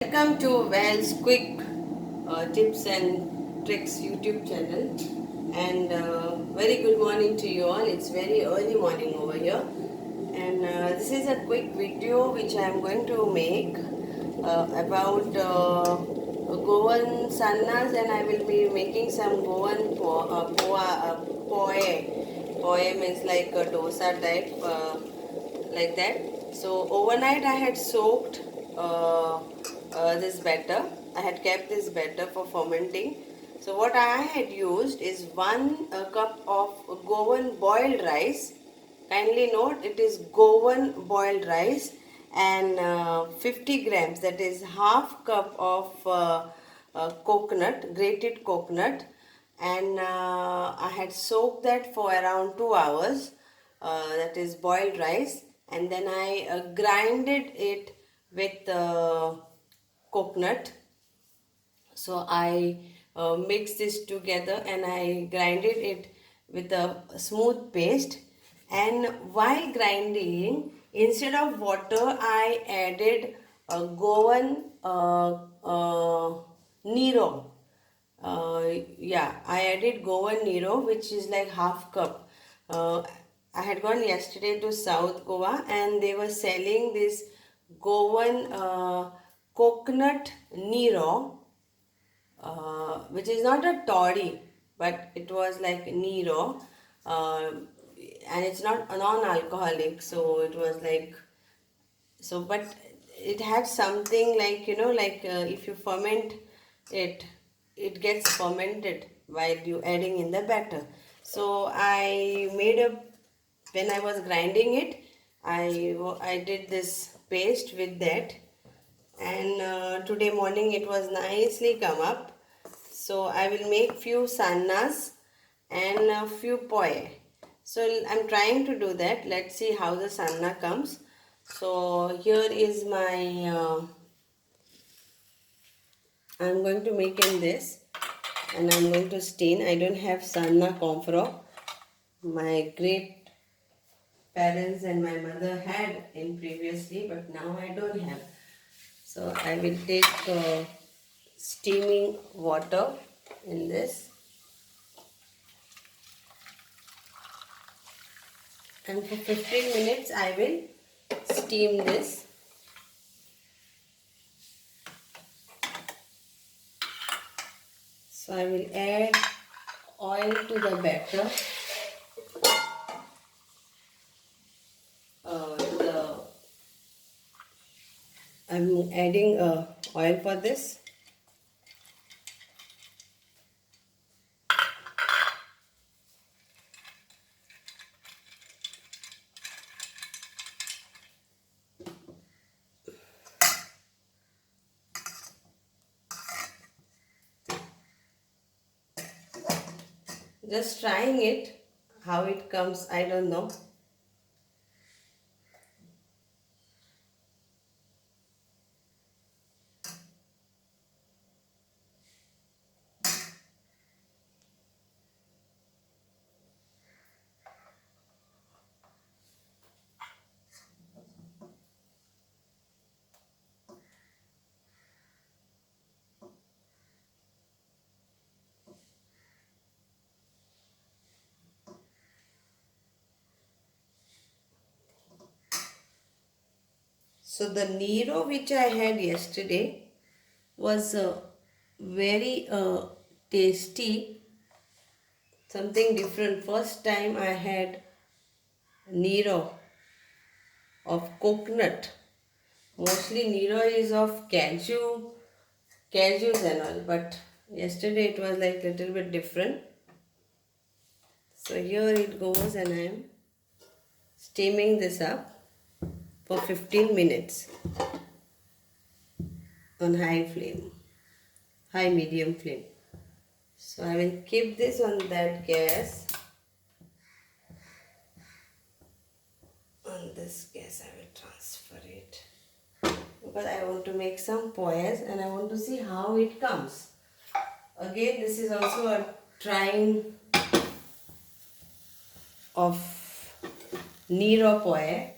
Welcome to Val's Quick Tips and Tricks YouTube channel, and very good morning to you all. It's very early morning over here, and this is a quick video which I am going to make about Goan Sannas, and I will be making some Poye. Poye means like a dosa type, like that. So overnight I had soaked this batter. I had kept this batter for fermenting. So what I had used is 1 cup of Goan boiled rice. Kindly note, it is Goan boiled rice, and 50 grams, that is half cup of coconut, grated coconut, and I had soaked that for around 2 hours. That is boiled rice, and then I grinded it with coconut. So I mixed this together and I grinded it with a smooth paste. And while grinding, instead of water, I added Goan Nero. I added Goan Nero, which is like half cup. I had gone yesterday to South Goa and they were selling this Goan coconut Nero, which is not a toddy, but it was like Nero, and it's not non-alcoholic, so it was like, so, but it had something like, like if you ferment it, it gets fermented while you adding in the batter. So I made a, when I was grinding it, I did this paste with that, and today morning it was nicely come up. So I will make few sannas and a few poye. So I'm trying to do that. Let's see how the sanna comes. So here is my I'm going to make in this, and I'm going to stain. I don't have sanna confro. My great parents and my mother had in previously, but now I don't have. So I will take steaming water in this, and for 15 minutes I will steam this. So I will add oil to the batter. I'm adding oil for this. Just trying it, how it comes, I don't know. So the Nero which I had yesterday was very tasty, something different. First time I had Nero of coconut. Mostly Nero is of cashews and all, but yesterday it was like little bit different. So here it goes, and I am steaming this up for 15 minutes on high flame, high medium flame. So I will keep this on that gas. On this gas I will transfer it, because I want to make some poyas and I want to see how it comes. Again, this is also a trying of Nero poye.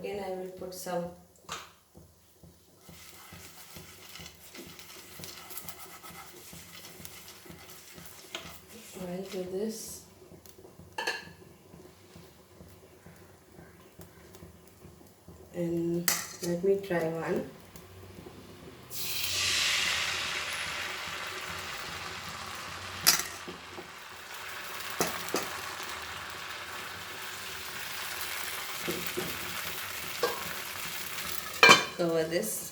again I will put some oil to this. And let me try one. Cover this.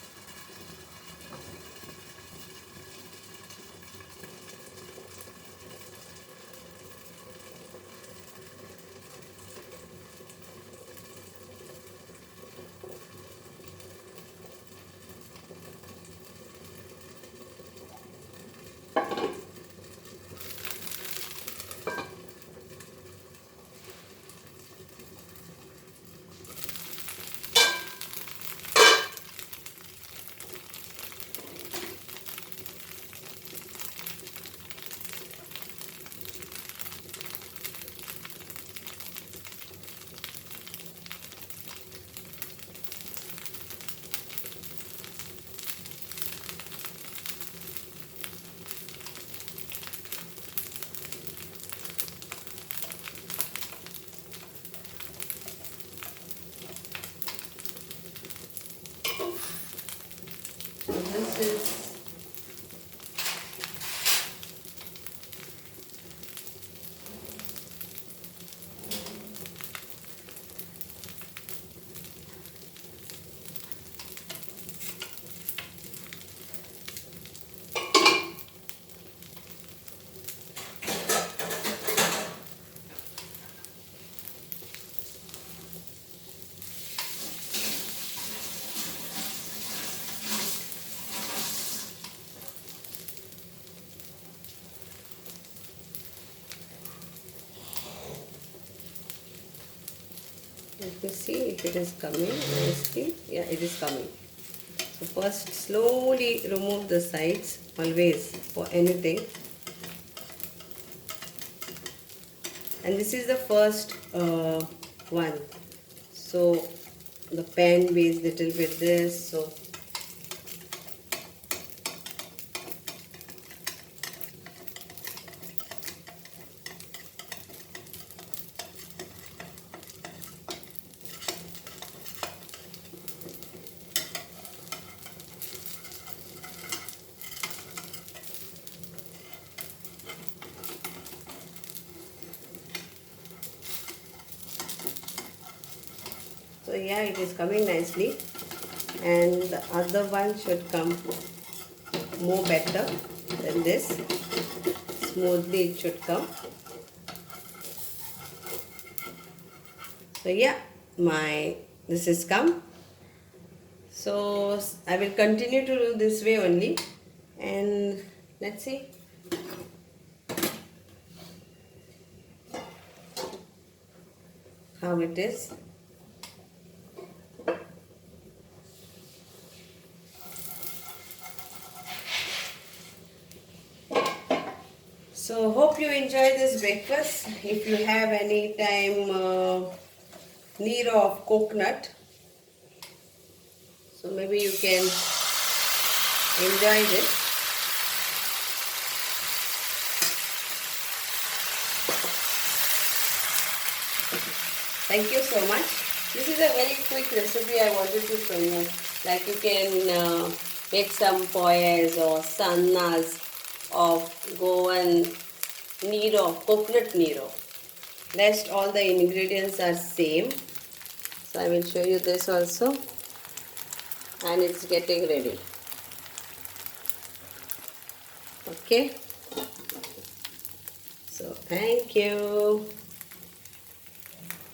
So this is let me see if it is coming nicely. Yeah, it is coming. So first slowly remove the sides, always for anything. And this is the first one. So the pan base little bit this. So So yeah, it is coming nicely, and the other one should come more better than this. Smoothly it should come. So yeah, this is come. So I will continue to do this way only, and let's see. How it is. So hope you enjoy this breakfast. If you have any time Neera of coconut, so maybe you can enjoy this. Thank you so much. This is a very quick recipe I wanted to show you. Like you can make some poyes or sannas of Goan Neera, coconut Neera. Rest all the ingredients are same. So I will show you this also. And it's getting ready. Okay. So thank you.